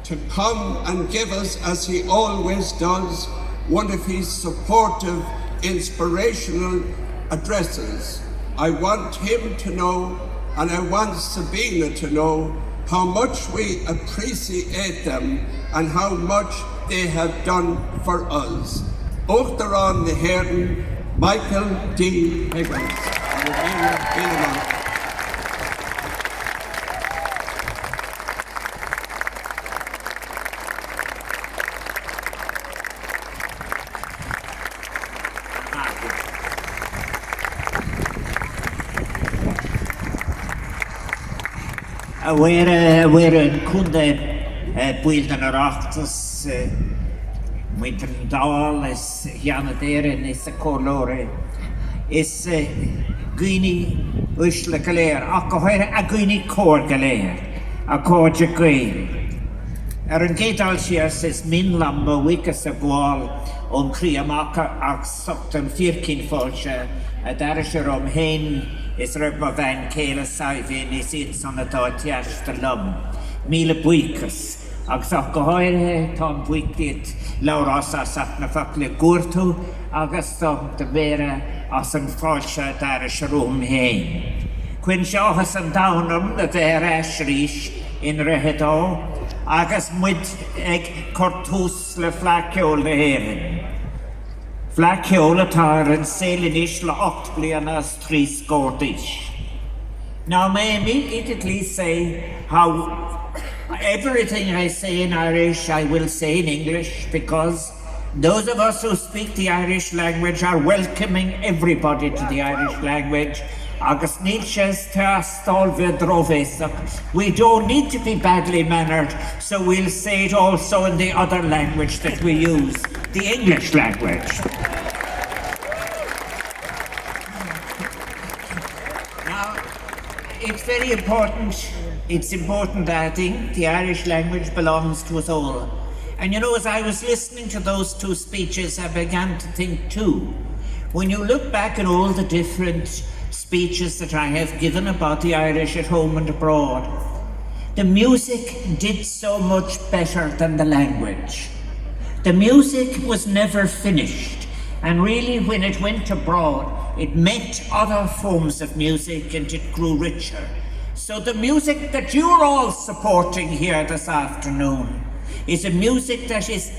to come and give us, as he always does, one of his supportive, inspirational addresses. I want him to know, and I want Sabina to know, how much we appreciate them and how much they have done for us. HÉireann the hÉireann, Michael D Higgins. We're in Kunde builden arachtas with an dal is hÉireann is a colore is Guinea Ushla Galer a Guinea Cor Galer a Corja Green an Gatal Shears is Min Lamba Wickas a Gwal Kriamaka ach Soktan Firkin Folsha a Darisher Hain is Rugma Van Kela Saivin is in Sonata Tiash the Lum Mila Buikas ag sach go háire tá buiclit Laurás a sach na fakle gúrtu agus tá de vera as an fáilse dar a shrúm héin. Quinn seochas an dawnam na vera shrís in rehedó agus muid ag cortús le Fleadh Cheoil na hÉireann. Fleadh Cheoil atá an saoilinish le 8 blianas 3 scórdis. Now may I immediately say how everything I say in Irish, I will say in English, because those of us who speak the Irish language are welcoming everybody to the Irish language. We don't need to be badly mannered, so we'll say it also in the other language that we use, the English language. Now, it's very important. It's important, I think, the Irish language belongs to us all. And you know, as I was listening to those two speeches, I began to think too, when you look back at all the different speeches that I have given about the Irish at home and abroad, the music did so much better than the language. The music was never finished, and really when it went abroad, it met other forms of music and it grew richer. So the music that you're all supporting here this afternoon is a music that is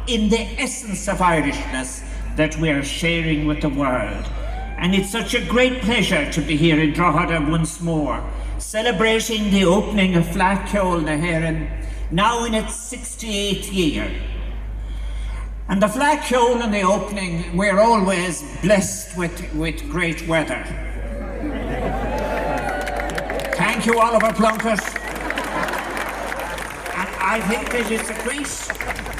in the essence of Irishness that we are sharing with the world. And it's such a great pleasure to be here in Drogheda once more, celebrating the opening of Fleadh Cheoil na hÉireann, now in its 68th year. And the Fleadh Cheoil in the opening, we're always blessed with great weather. Thank you, Oliver Plunkett. And I think that it's a great,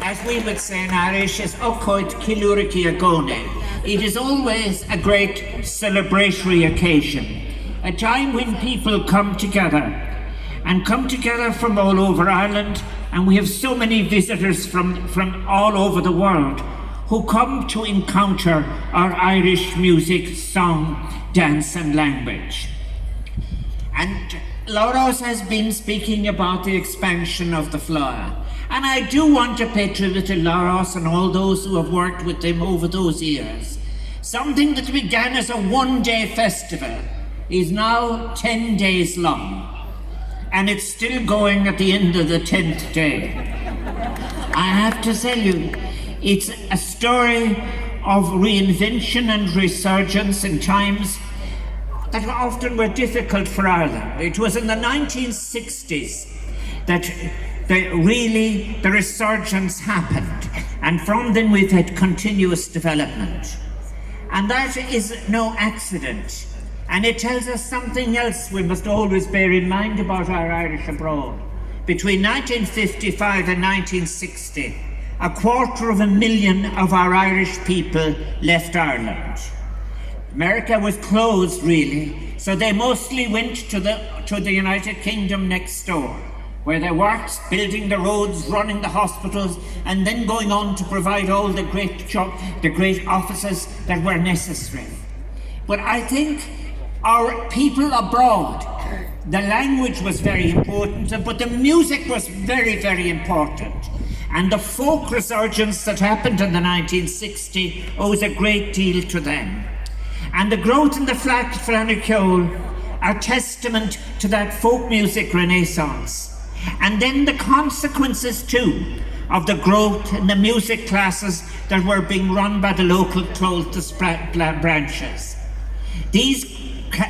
as we would say in Irish, is Ocoid Kiluriki Agone. It is always a great celebratory occasion, a time when people come together from all over Ireland, and we have so many visitors from all over the world who come to encounter our Irish music, song, dance and language. And Laurás has been speaking about the expansion of the Fleadh. And I do want to pay tribute to Laurás and all those who have worked with him over those years. Something that began as a one-day festival is now 10 days long. And it's still going at the end of the 10th day. I have to tell you, it's a story of reinvention and resurgence in times that often were difficult for Ireland. It was in the 1960s that the resurgence happened, and from then we've had continuous development. And that is no accident. And it tells us something else we must always bear in mind about our Irish abroad. Between 1955 and 1960, 250,000 of our Irish people left Ireland. America was closed, really, so they mostly went to the United Kingdom next door, where they worked, building the roads, running the hospitals, and then going on to provide all the great offices that were necessary. But I think our people abroad The language was very important, but the music was very, very important. And the folk resurgence that happened in the 1960s owes a great deal to them. And the growth in the Fleadh Cheoil are testament to that folk music renaissance. And then the consequences too of the growth in the music classes that were being run by the local Clothes branches. These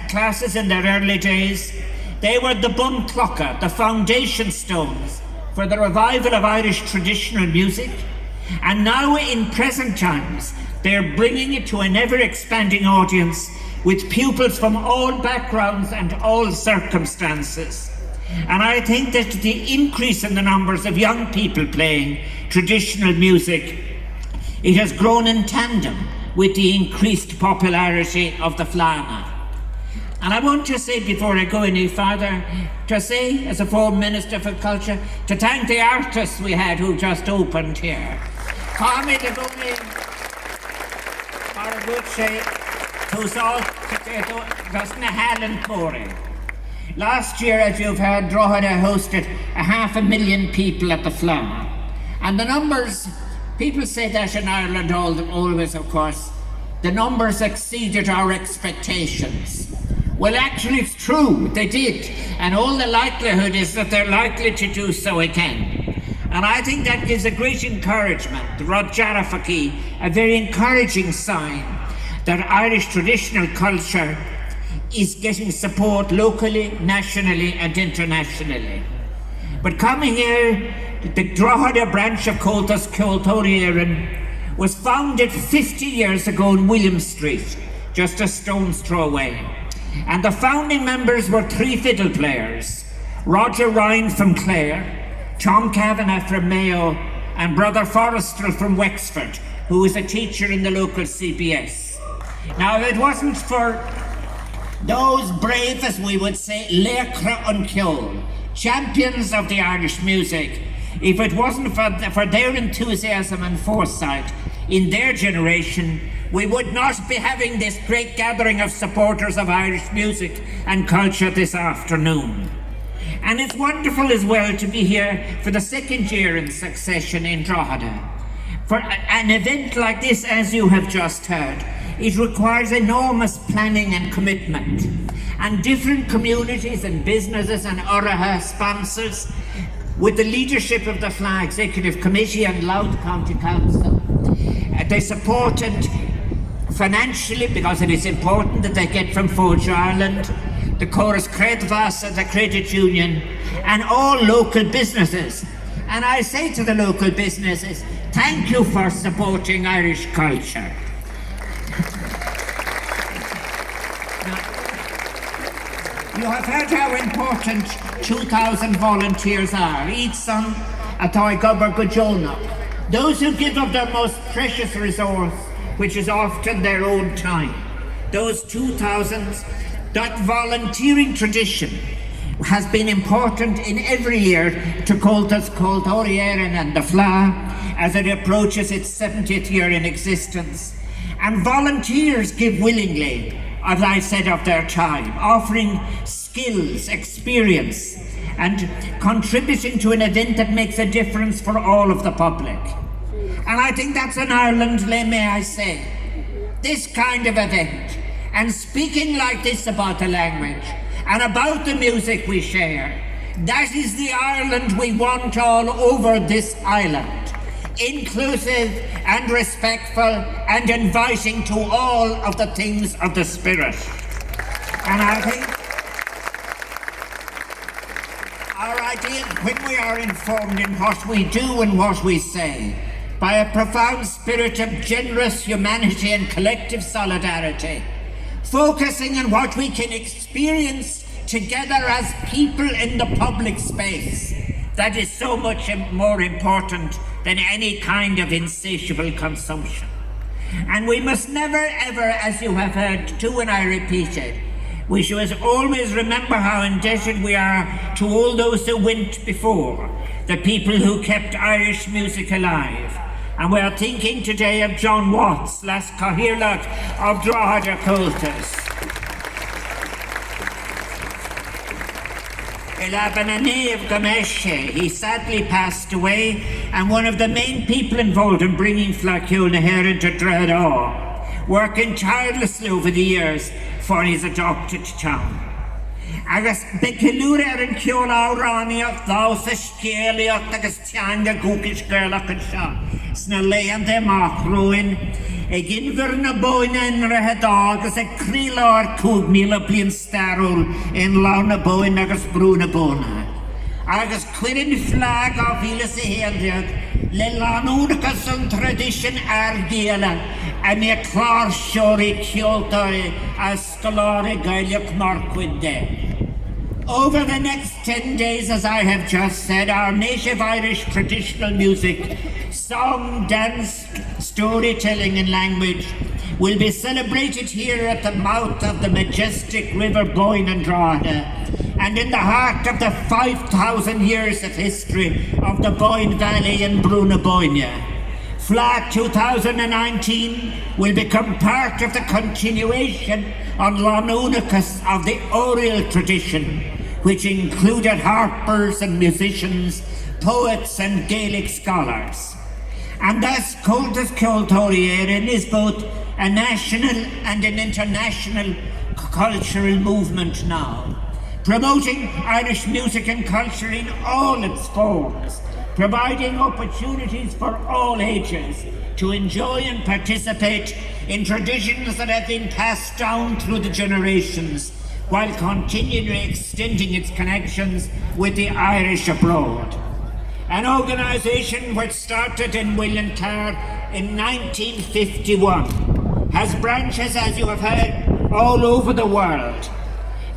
classes in their early days, they were the bun clocha, the foundation stones for the revival of Irish traditional music. And now in present times, they're bringing it to an ever-expanding audience with pupils from all backgrounds and all circumstances. And I think that the increase in the numbers of young people playing traditional music, it has grown in tandem with the increased popularity of the Fleadh. And I want to say, before I go any further, to say, as a former Minister for Culture, to thank the artists we had who just opened here. Carmi de Goni, Maraguchi, Tuzal, Gusna Hallen Corey. Last year, as you've heard, Drogheda hosted 500,000 people at the Fleadh. And the numbers, people say that in Ireland always, of course, the numbers exceeded our expectations. Well, actually, it's true, they did. And all the likelihood is that they're likely to do so again. And I think that gives a great encouragement, Rod Jarafaki, a very encouraging sign that Irish traditional culture is getting support locally, nationally, and internationally. But coming here, the Drogheda branch of Fleadh Cheoil was founded 50 years ago in William Street, just a stone's throw away. And the founding members were 3 fiddle players: Roger Ryan from Clare, Tom Kavanagh from Mayo, and Brother Forrestal from Wexford, who was a teacher in the local CBS. Now, if it wasn't for those brave, as we would say, Lecra an Cheoil, champions of the Irish music, if it wasn't for their enthusiasm and foresight in their generation, we would not be having this great gathering of supporters of Irish music and culture this afternoon. And it's wonderful as well to be here for the 2nd year in succession in Drogheda. For an event like this, as you have just heard, it requires enormous planning and commitment. And different communities and businesses and Oraha sponsors, with the leadership of the Fleadh Executive Committee and Louth County Council, they supported financially, because it is important that they get from Fleadh Ireland, the Chorus Credvasa, the Credit Union, and all local businesses. And I say to the local businesses, thank you for supporting Irish culture. You have heard how important 2,000 volunteers are. Each son, a toy gubber gujona. Those who give up their most precious resource, which is often their own time. Those 2,000, that volunteering tradition has been important in every year to Cultas hÉireann and the Fleadh as it approaches its 70th year in existence. And volunteers give willingly, as I said, of their time, offering skills, experience, and contributing to an event that makes a difference for all of the public. And I think that's in Ireland, may I say, this kind of event, and speaking like this about the language and about the music we share, that is the Ireland we want all over this island. Inclusive and respectful and inviting to all of the things of the spirit. And I think our idea, when we are informed in what we do and what we say, by a profound spirit of generous humanity and collective solidarity, focusing on what we can experience together as people in the public space, that is so much more important than any kind of insatiable consumption. And we must never ever, as you have heard too and I repeat it, we should always remember how indebted we are to all those who went before, the people who kept Irish music alive. And we are thinking today of John Watts, Las Cahirlach of Drogheda Cultas. He sadly passed away, and one of the main people involved in bringing Fleadh Cheoil na hÉireann to Drogheda, working tirelessly over the years for his adopted town. Agus becilúr an Cheoil áráníocht dá sa scéalaíocht agus teanga gúcais gurlach an seo sna léan amach ruin ag inver na bóine in Drogheda agus ag críláir 2,000 bliain starúil in lá na bóin agus brú na bóna. Agus cuireann Fleadh á bhíle sa héaldeag le lánúdachas an tradition argéala a mé clár seoirí ceoltóirí a scoláirí gailleach mar cuide. Over the next 10 days, as I have just said, our native Irish traditional music, song, dance, storytelling and language will be celebrated here at the mouth of the majestic River Boyne and Drogheda, and in the heart of the 5,000 years of history of the Boyne Valley and Brú na Bóinne. Fleadh 2019 will become part of the continuation on Lánúnachas of the oral tradition, which included harpers and musicians, poets and Gaelic scholars. And thus, Comhaltas Ceoltóirí hÉireann is both a national and an international cultural movement now, promoting Irish music and culture in all its forms, providing opportunities for all ages to enjoy and participate in traditions that have been passed down through the generations, while continually extending its connections with the Irish abroad. An organisation which started in Williamstown in 1951 has branches, as you have heard, all over the world.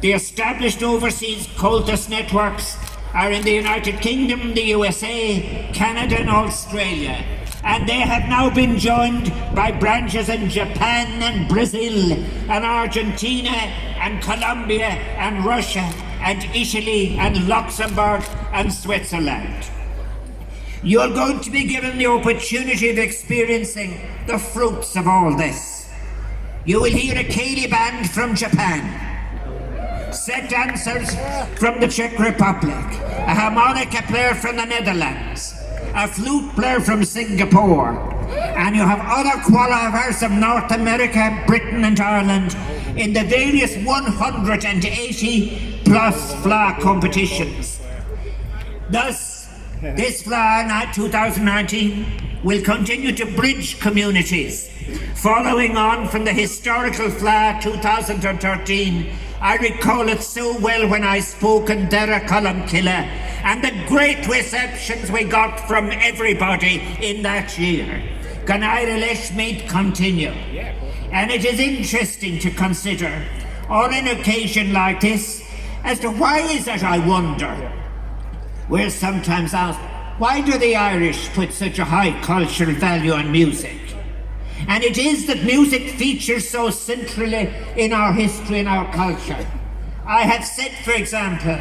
The established overseas Comhaltas networks are in the United Kingdom, the USA, Canada and Australia, and they have now been joined by branches in Japan and Brazil and Argentina and Colombia and Russia and Italy and Luxembourg and Switzerland. You're going to be given the opportunity of experiencing the fruits of all this. You will hear a Ceili band from Japan, set dancers from the Czech Republic, a harmonica player from the Netherlands, a flute player from Singapore, and you have other qualifiers from North America, Britain and Ireland in the various 180 plus Fleadh competitions. Thus, this Fleadh Night 2019 will continue to bridge communities, following on from the historical Fleadh 2013. I recall it so well when I spoke in Dara Columcilla, and the great receptions we got from everybody in that year. Gan Irish may continue. And it is interesting to consider, on an occasion like this, as to why is it, I wonder, we're sometimes asked, why do the Irish put such a high cultural value on music? And it is that music features so centrally in our history and our culture. I have said, for example,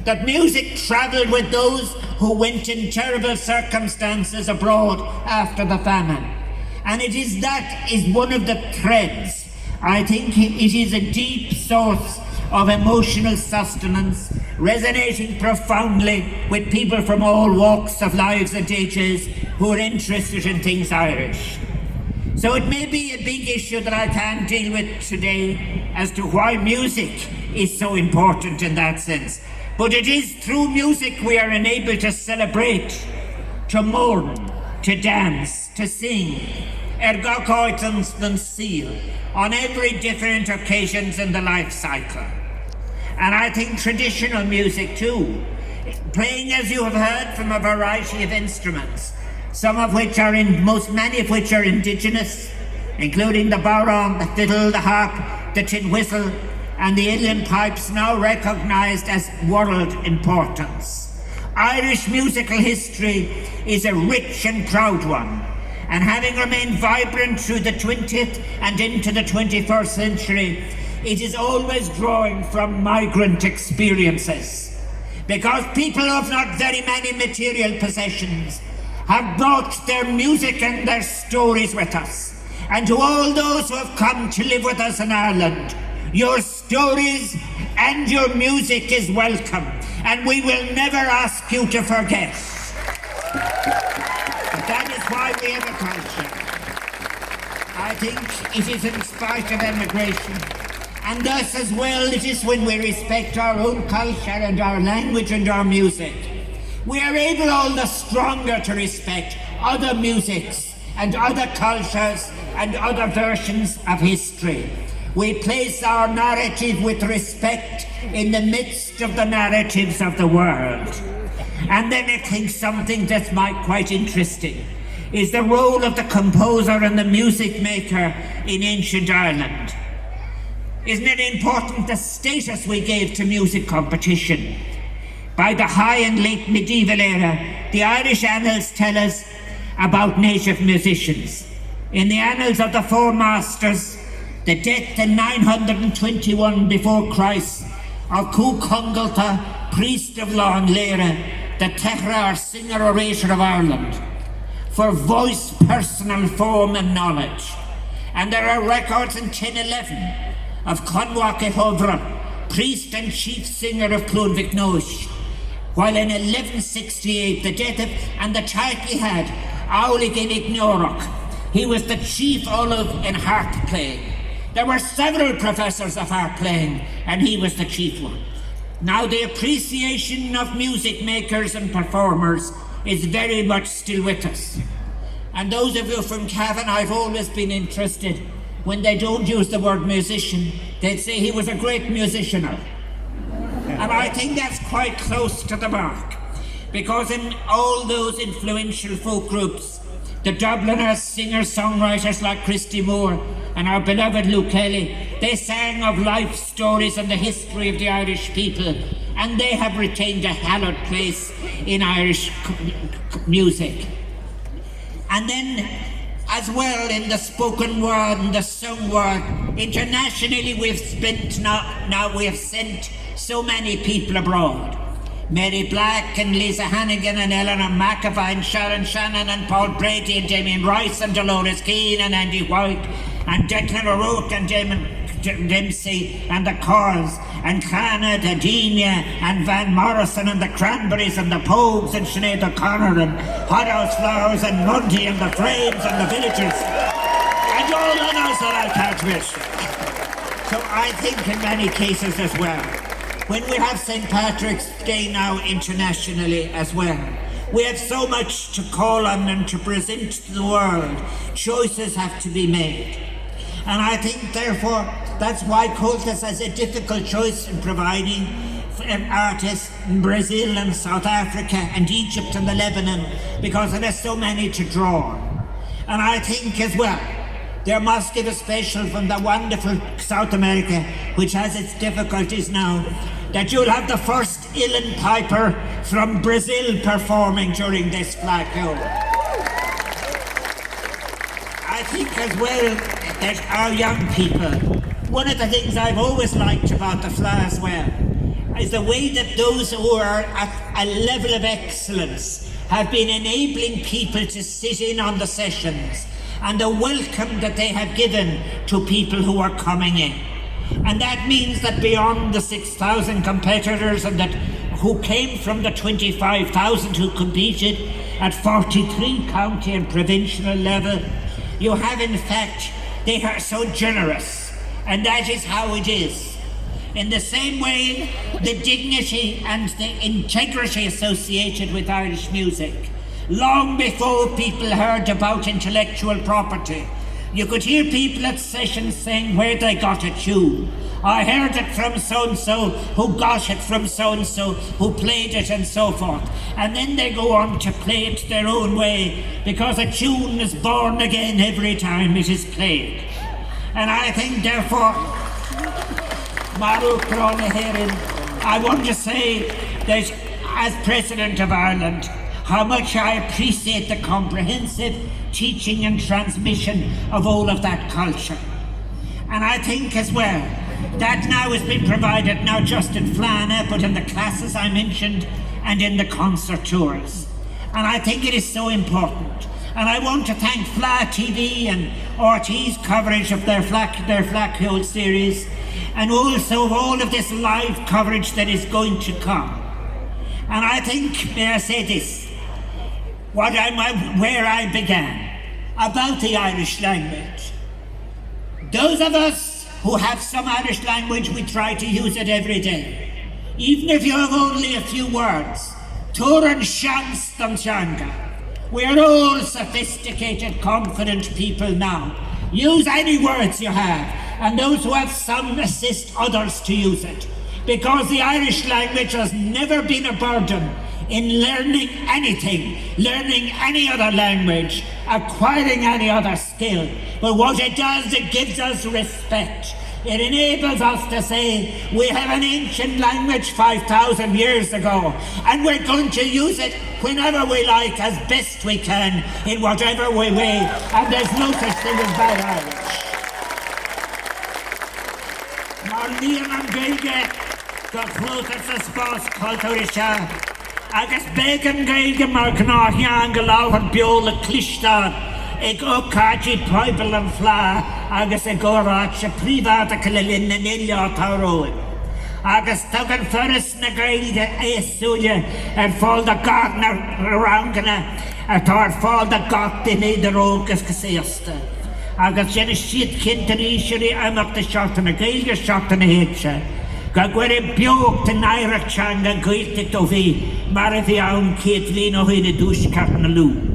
that music travelled with those who went in terrible circumstances abroad after the famine. And it is that is one of the threads. I think it is a deep source of emotional sustenance, resonating profoundly with people from all walks of lives and ages who are interested in things Irish. So it may be a big issue that I can't deal with today as to why music is so important in that sense. But it is through music we are enabled to celebrate, to mourn, to dance, to sing, on every different occasions in the life cycle. And I think traditional music too, playing, as you have heard, from a variety of instruments, many of which are indigenous, including the bodhrán, the fiddle, the harp, the tin whistle, and the uilleann pipes, now recognised as world importance. Irish musical history is a rich and proud one, and having remained vibrant through the 20th and into the 21st century, it is always drawing from migrant experiences. Because people of not very many material possessions have brought their music and their stories with us. And to all those who have come to live with us in Ireland, your stories and your music is welcome. and we will never ask you to forget. But that is why we have a culture. I think it is in spite of emigration, and thus as well it is when we respect our own culture and our language and our music. We are able all the stronger to respect other musics and other cultures and other versions of history. We place our narrative with respect in the midst of the narratives of the world. And then I think something that's quite interesting is the role of the composer and the music maker in ancient Ireland. Isn't it important the status we gave to music competition? By the high and late medieval era, the Irish annals tell us about native musicians. In the annals of the Four Masters, the death in 921 before Christ of Cú Chongalta, priest of Lawn Lera, the Tehra or singer-orator of Ireland, for voice, personal form and knowledge. And there are records in 1011 of Conwach Hovra, priest and chief singer of Clonvic Nosh, while in 1168 the death of, and the title he had, Aulig in Ignorok, he was the chief Olav in harp playing. There were several professors of harp playing, and he was the chief one. Now the appreciation of music makers and performers is very much still with us. And those of you from Cavan, I've always been interested, when they don't use the word musician, they'd say he was a great musician. And I think that's quite close to the mark, because in all those influential folk groups, the Dubliners, singers-songwriters like Christy Moore and our beloved Luke Kelly, they sang of life stories and the history of the Irish people, and they have retained a hallowed place in Irish music. And then, as well, in the spoken word and the sung word, internationally we have sent so many people abroad. Mary Black and Lisa Hannigan and Eleanor McAvoy and Sharon Shannon and Paul Brady and Damien Rice and Dolores Keane and Andy White and Declan O'Rourke and Damon Dempsey and the Corrs and Cana, Dadinia and Van Morrison and the Cranberries and the Pogues and Sinead O'Connor and Hothouse Flowers and Mundy and the Frames and the Villagers and all others that I can't miss. So I think in many cases as well, when we have St. Patrick's Day now internationally as well, we have so much to call on and to present to the world. Choices have to be made. And I think, therefore, that's why Cultus has a difficult choice in providing artists in Brazil and South Africa and Egypt and the Lebanon, because there are so many to draw on. And I think as well, there must give a special from the wonderful South America, which has its difficulties now, that you'll have the first uilleann piper from Brazil performing during this Fleadh Cheoil. I think as well that our young people, one of the things I've always liked about the Fleadh as well, is the way that those who are at a level of excellence have been enabling people to sit in on the sessions, and the welcome that they have given to people who are coming in. And that means that beyond the 6,000 competitors and that who came from the 25,000 who competed at 43 county and provincial level, you have in fact, they are so generous, and that is how it is. In the same way, the dignity and the integrity associated with Irish music, long before people heard about intellectual property, you could hear people at sessions saying where they got a tune. I heard it from so-and-so, who got it from so-and-so, who played it, and so forth. And then they go on to play it their own way, because a tune is born again every time it is played. And I think, therefore, Maruk hÉireann, I want to say that as President of Ireland, how much I appreciate the comprehensive teaching and transmission of all of that culture. And I think as well, that now has been provided not just in Fleadh, but in the classes I mentioned and in the concert tours. And I think it is so important. And I want to thank Fleadh TV and RT's coverage of their Fleadh Cheoil series, and also of all of this live coverage that is going to come. And I think, may I say this, where I began, about the Irish language. Those of us who have some Irish language, we try to use it every day. Even if you have only a few words. Turan Shans Damchanga. We are all sophisticated, confident people now. Use any words you have, and those who have some assist others to use it. Because the Irish language has never been a burden in learning anything, learning any other language, acquiring any other skill. But what it does, it gives us respect. It enables us to say, we have an ancient language 5,000 years ago, and we're going to use it whenever we like, as best we can, in whatever way, and there's no such thing as bad Irish. Mar líon an gaeilge go chlótas sa spás cultúirse, agus bégan gaeilge mar gnáithíán go láthar beola clisteán, ag ócáidí poibal an Fleadh, agus ag óráid se príomháta go le linn na nile táróin. Agus tugan ferris na gaeilge éasúile fáil da gach na rangana, tá fáil da gach den éidirógus go séasta. Agus sin siad cinnta ríisiirí amachta seachta na gaeilge seachta na héitse. Ga gweir beog ta nairachanga gaeltig do bhí, mar a bhí ann céad bhí nó hyn dúscart na lú.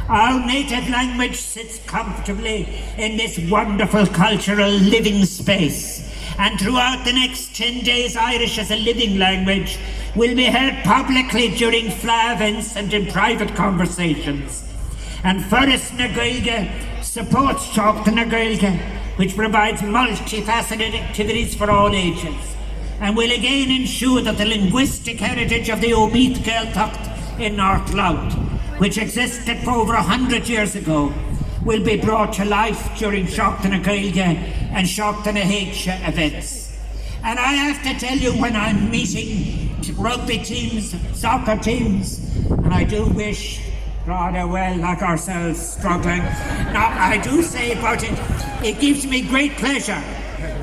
Our native language sits comfortably in this wonderful cultural living space. And throughout the next 10 days, Irish as a living language will be heard publicly during Fleadh events and in private conversations. And Ferris na Gaeilge supports Seachtain na Gaeilge, which provides multifaceted activities for all ages, and will again ensure that the linguistic heritage of the Omit Gaeltacht in North Louth, which existed for over 100 years ago, will be brought to life during Seachtain na Gaeilge and Seachtain na Héiche events. And I have to tell you, when I'm meeting rugby teams, soccer teams, and I do wish rather well like ourselves struggling, now I do say about it, it gives me great pleasure,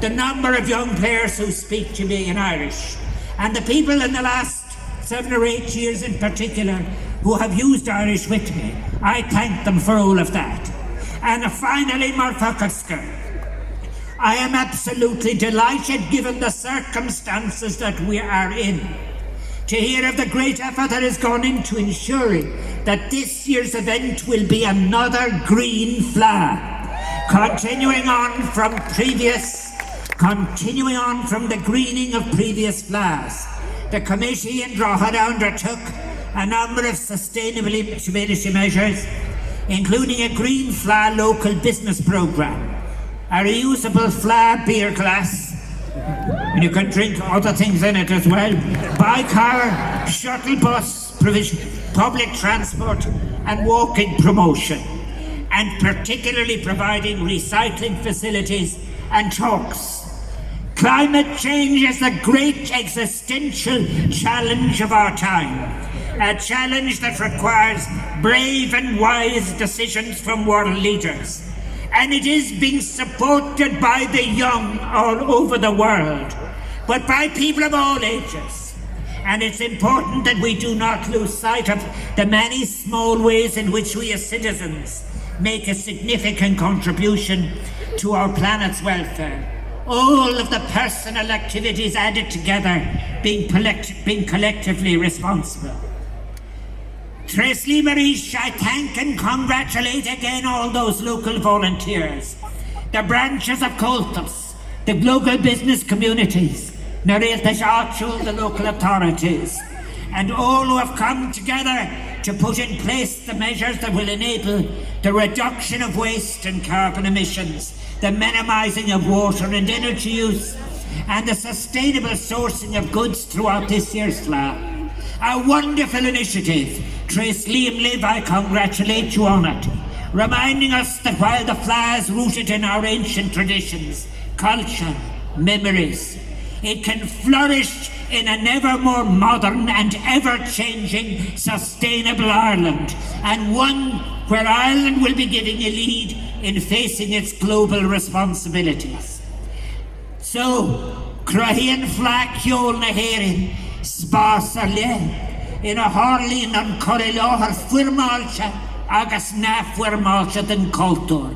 the number of young players who speak to me in Irish, and the people in the last 7 or 8 years in particular who have used Irish with me. I thank them for all of that. And finally, Marfakaska, I am absolutely delighted, given the circumstances that we are in, to hear of the great effort that has gone into ensuring that this year's event will be another green Fleadh, continuing on from the greening of previous Fleadhs. The committee in Drogheda undertook a number of sustainability measures, including a green Fleadh local business programme, a reusable Fleadh beer glass, and you can drink other things in it as well, by-car, shuttle bus provision, public transport and walking promotion, and particularly providing recycling facilities and talks. Climate change is the great existential challenge of our time, a challenge that requires brave and wise decisions from world leaders. And it is being supported by the young all over the world, but by people of all ages. And it's important that we do not lose sight of the many small ways in which we as citizens make a significant contribution to our planet's welfare. All of the personal activities added together being collectively responsible. Tresli Marish, I thank and congratulate again all those local volunteers, the branches of Coltus, the global business communities, the local authorities, and all who have come together to put in place the measures that will enable the reduction of waste and carbon emissions, the minimising of water and energy use, and the sustainable sourcing of goods throughout this year's Fleadh. A wonderful initiative. Trace Liam Live, I congratulate you on it, reminding us that while the Fleadh is rooted in our ancient traditions, culture, memories, it can flourish in an ever more modern and ever-changing sustainable Ireland, and one where Ireland will be giving a lead in facing its global responsibilities. So, Crahin Fleadh Cheoil na hÉireann, spás a le, ina hálín an choileáthar fuirmáilte agus na fuirmáilte den cultúr.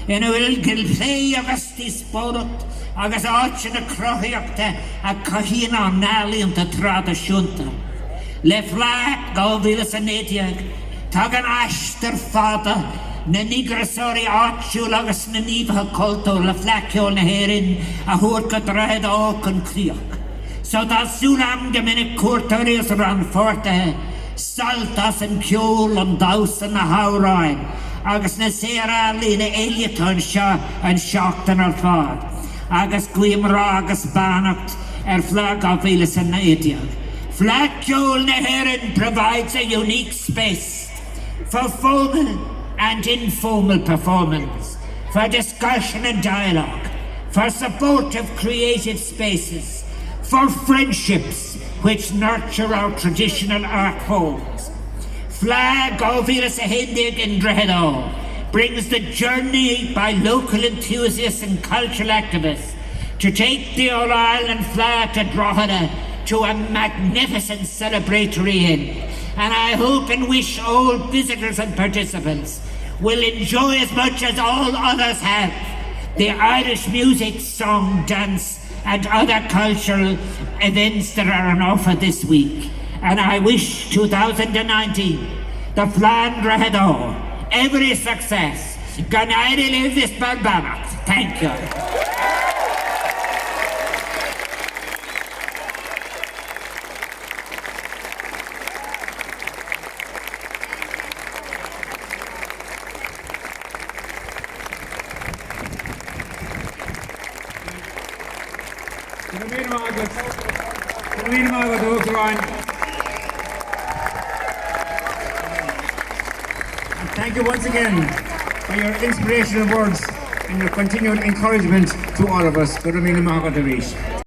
Ina bhfuil gilplé agus tíospóireacht agus áit na crothaíochta a caithín an náilíonta tradiisiúnta. Le Fleadh 2018, tá an aistir fada na nigrasóirí áitiúil agus na níomha cultúr le Fleadh Cheoil na hÉireann a thuair go Drogheda ó chun críoch. So tásúil am go minic cuairteoirí ran fortathe, saltas an ceol an dásan na háráin, agus na sérálaí na éiliatáin seo an seachtain ar fád, agus cuimrá agus bannacht Fleadh 2018. Fleadh Cheoil na hÉireann provides a unique space for formal and informal performance, for discussion and dialogue, for supportive creative spaces, for friendships which nurture our traditional art forms. Fleadh 2018 in Drogheda brings the journey by local enthusiasts and cultural activists to take the All Ireland flag to Drogheda to a magnificent celebratory end. And I hope and wish all visitors and participants will enjoy as much as all others have the Irish music, song, dance and other cultural events that are on offer this week. And I wish 2019 the Fleadh Drogheda every success. Gan Éirí live this Balbanach. Thank you. Thank you once again for your inspirational words and your continued encouragement to all of us.